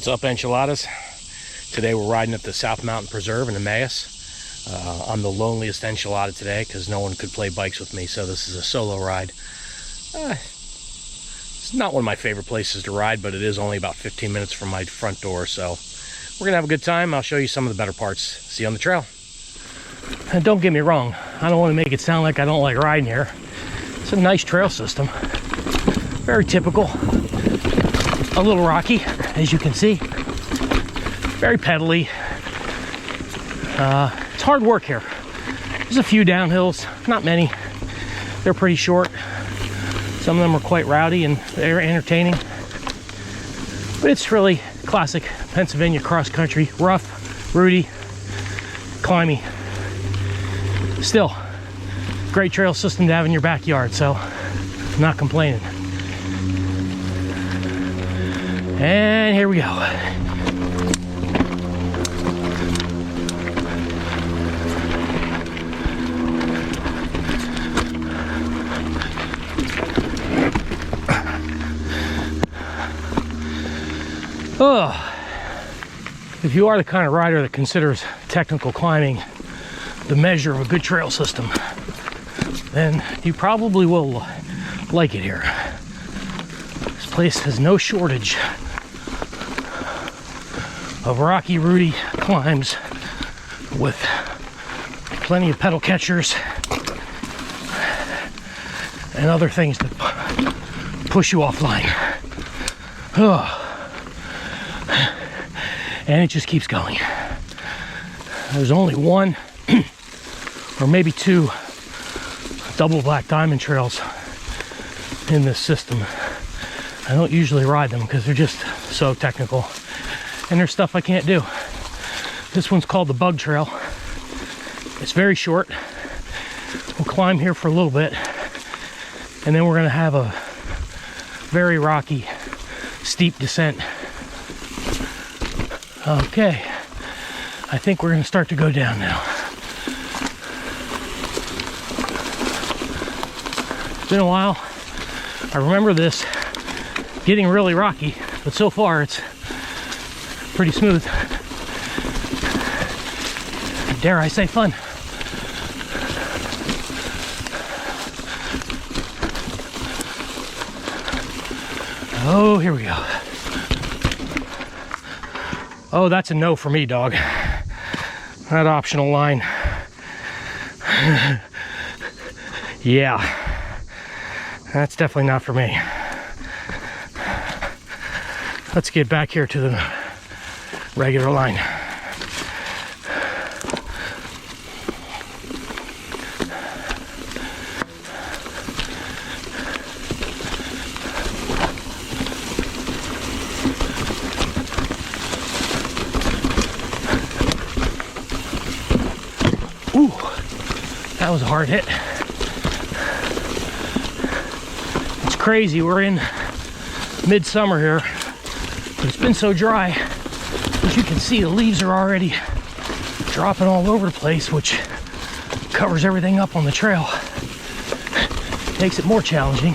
What's up, enchiladas? Today we're riding up the South Mountain Preserve in Emmaus. I'm the loneliest enchilada today because no one could play bikes with me, so this is a solo ride. It's not one of my favorite places to ride, but it is only about 15 minutes from my front door, so we're gonna have a good time. I'll show you some of the better parts. See you on the trail. And don't get me wrong, I don't want to make it sound like I don't like riding here. It's a nice trail system, very typical. A little rocky, as you can see. Very pedally. It's hard work here. There's a few downhills, not many. They're pretty short. Some of them are quite rowdy and they're entertaining. But it's really classic Pennsylvania cross country. Rough, rooty, climby. Still, great trail system to have in your backyard, so I'm not complaining. And here we go. Oh, if you are the kind of rider that considers technical climbing the measure of a good trail system, then you probably will like it here. This place has no shortage of rocky, rooty climbs with plenty of pedal catchers and other things that push you offline. Oh. And it just keeps going. There's only one or maybe two double black diamond trails in this system. I don't usually ride them because they're just so technical. And there's stuff I can't do. This one's called the Bug Trail. It's very short. We'll climb here for a little bit, and then we're gonna have a very rocky, steep descent. Okay, I think we're gonna start to go down now. It's been a while. I remember this getting really rocky, but so far it's pretty smooth. Dare I say fun. Oh, here we go. Oh, that's a no for me, dog. That optional line. Yeah, that's definitely not for me. Let's get back here to the regular line. Ooh, that was a hard hit. It's crazy, we're in midsummer here, but it's been so dry. As you can see, the leaves are already dropping all over the place, which covers everything up on the trail. Makes it more challenging.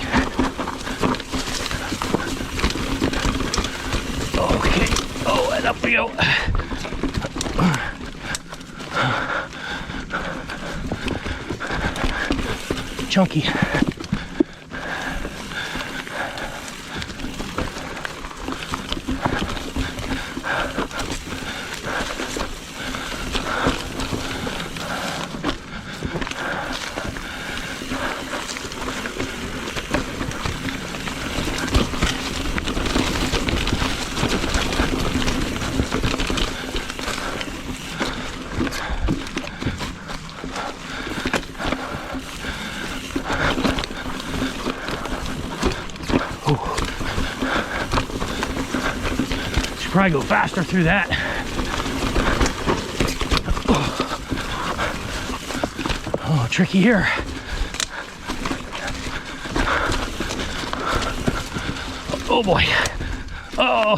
Okay, oh, and up we go. Chunky. Probably go faster through that. Oh, tricky here. Oh boy. Oh.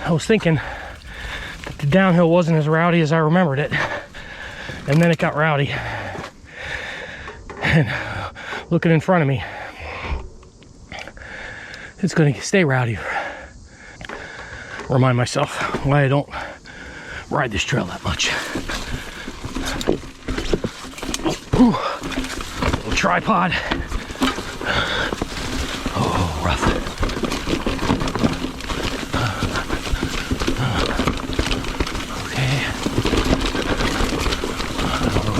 I was thinking that the downhill wasn't as rowdy as I remembered it. And then it got rowdy. And looking in front of me, it's going to stay rowdy remind myself why I don't ride this trail that much. Ooh, little tripod. Oh, rough. Okay.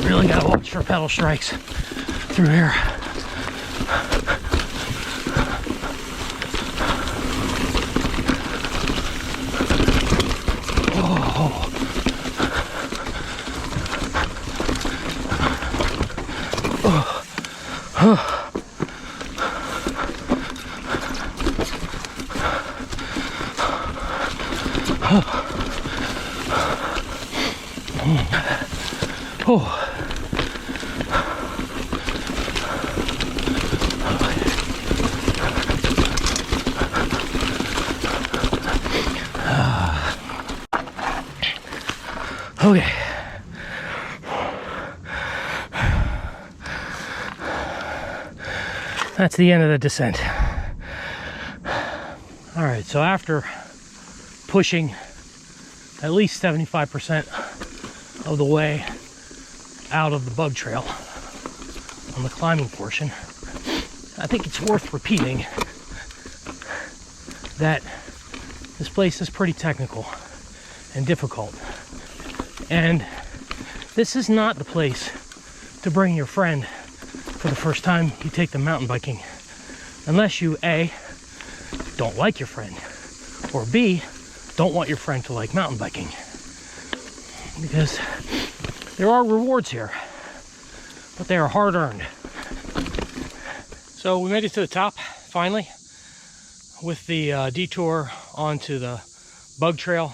Really gotta watch for pedal strikes through here. Okay. That's the end of the descent. All right, so after pushing at least 75% of the way out of the bug trail on the climbing portion, I think it's worth repeating that this place is pretty technical and difficult. And this is not the place to bring your friend for the first time you take them mountain biking, unless you A, don't like your friend, or B, don't want your friend to like mountain biking, because there are rewards here, but they are hard earned. So we made it to the top finally with the detour onto the bug trail.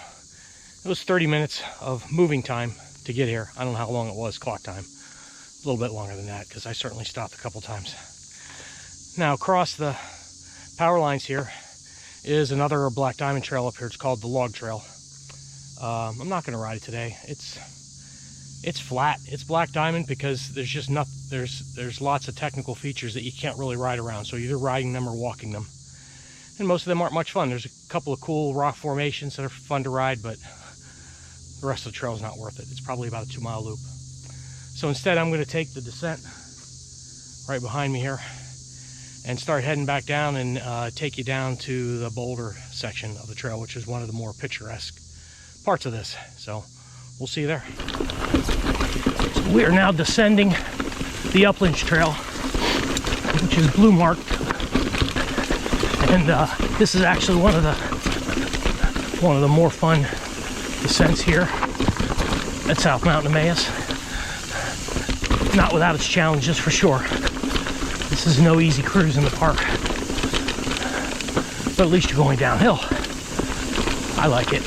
It was 30 minutes of moving time to get here. I don't know how long it was, clock time. A little bit longer than that, because I certainly stopped a couple times. Now, across the power lines here is another black diamond trail up here. It's called the Log Trail. I'm not going to ride it today. It's flat. It's black diamond because there's just not there's lots of technical features that you can't really ride around. So you're either riding them or walking them, and most of them aren't much fun. There's a couple of cool rock formations that are fun to ride, but the rest of the trail is not worth it. It's probably about a 2-mile loop. So instead, I'm going to take the descent right behind me here and start heading back down and take you down to the boulder section of the trail, which is one of the more picturesque parts of this. So we'll see you there. So we are now descending the Uplands Trail, which is blue marked, and this is actually one of the more fun descents here at South Mountain Emmaus. Not without its challenges, for sure. This is no easy cruise in the park, but at least you're going downhill. I like it.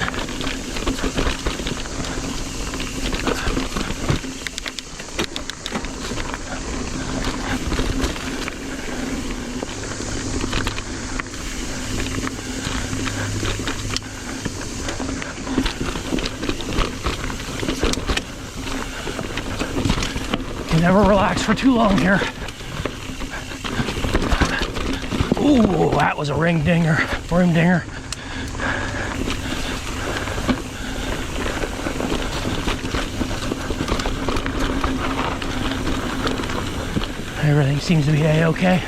You never relax for too long here. Ooh, that was a rim dinger. Everything seems to be A-okay.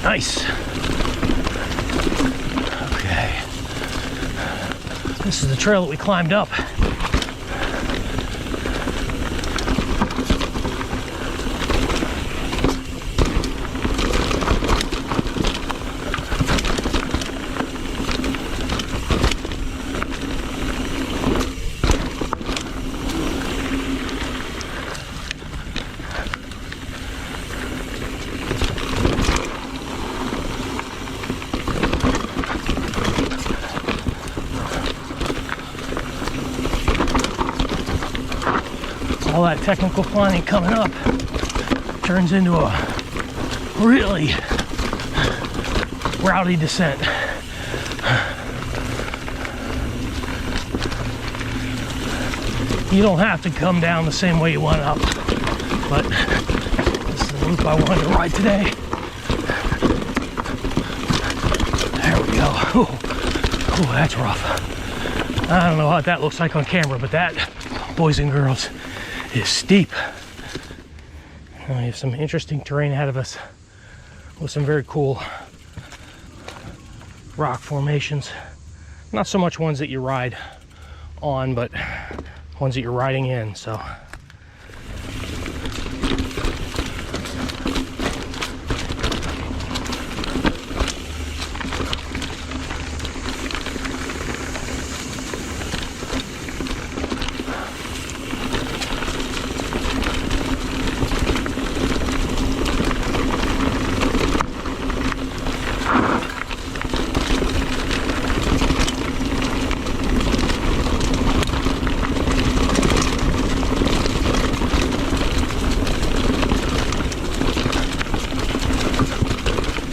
Nice. Okay. This is the trail that we climbed up. All that technical climbing coming up. turns into a really rowdy descent. You don't have to come down the same way you went up, but this is the loop I wanted to ride today. There we go. Oh, that's rough. I don't know what that looks like on camera, but that, boys and girls, is steep. We have some interesting terrain ahead of us with some very cool rock formations. Not so much ones that you ride on, but ones that you're riding in, so.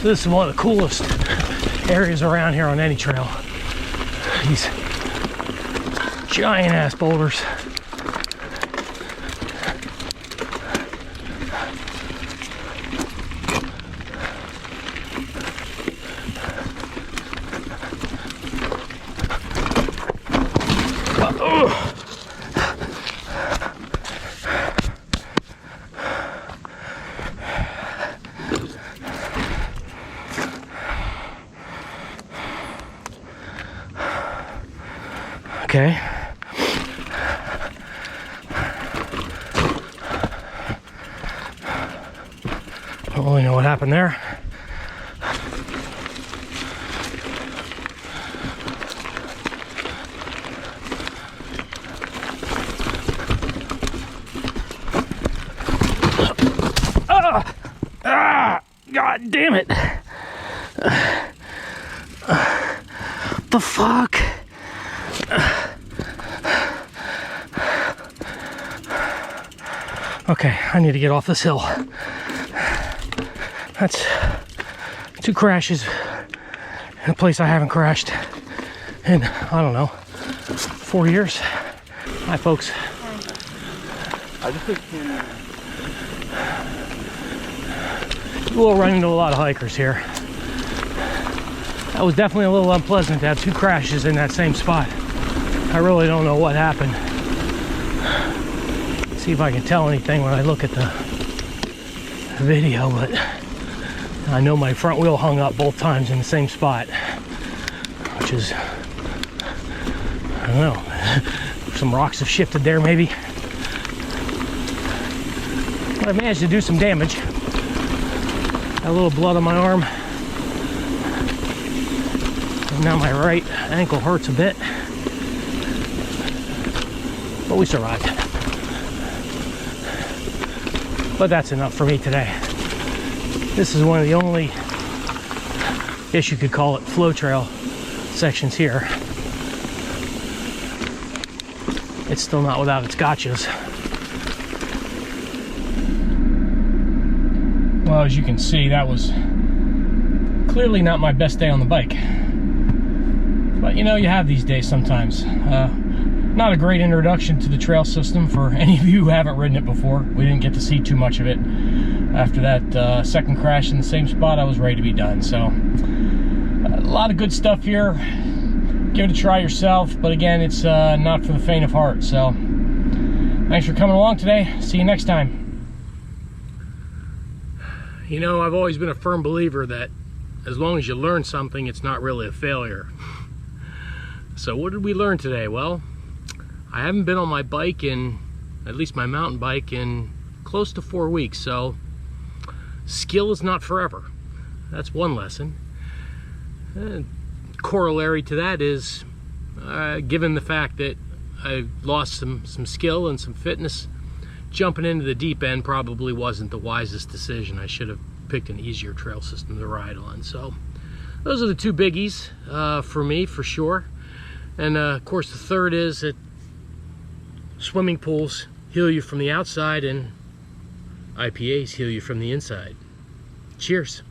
This is one of the coolest areas around here on any trail. These giant ass boulders. Okay. Don't really know what happened there. God damn it. The fuck? Okay, I need to get off this hill. That's 2 crashes in a place I haven't crashed in, I don't know, 4 years. Hi, folks. You will run into a lot of hikers here. That was definitely a little unpleasant to have 2 crashes in that same spot. I really don't know what happened. See if I can tell anything when I look at the video, but I know my front wheel hung up both times in the same spot, which is, I don't know, some rocks have shifted there maybe. But I managed to do some damage. Got a little blood on my arm. And now my right ankle hurts a bit. But we survived. But that's enough for me today. This is one of the only, I guess you could call it, flow trail sections here. It's still not without its gotchas. Well, as you can see, that was clearly not my best day on the bike. But you know, you have these days sometimes. Not a great introduction to the trail system for any of you who haven't ridden it before. We didn't get to see too much of it. After that second crash in the same spot, I was ready to be done. So, a lot of good stuff here. Give it a try yourself. But again, it's not for the faint of heart. So, thanks for coming along today. See you next time. You know, I've always been a firm believer that as long as you learn something, it's not really a failure. So what did we learn today? Well, I haven't been on my bike in, at least my mountain bike, in close to 4 weeks. So skill is not forever. That's one lesson. And corollary to that is, given the fact that I lost some skill and some fitness, jumping into the deep end probably wasn't the wisest decision. I should have picked an easier trail system to ride on. So those are the 2 biggies for me, for sure. And of course the third is that swimming pools heal you from the outside and IPAs heal you from the inside. Cheers.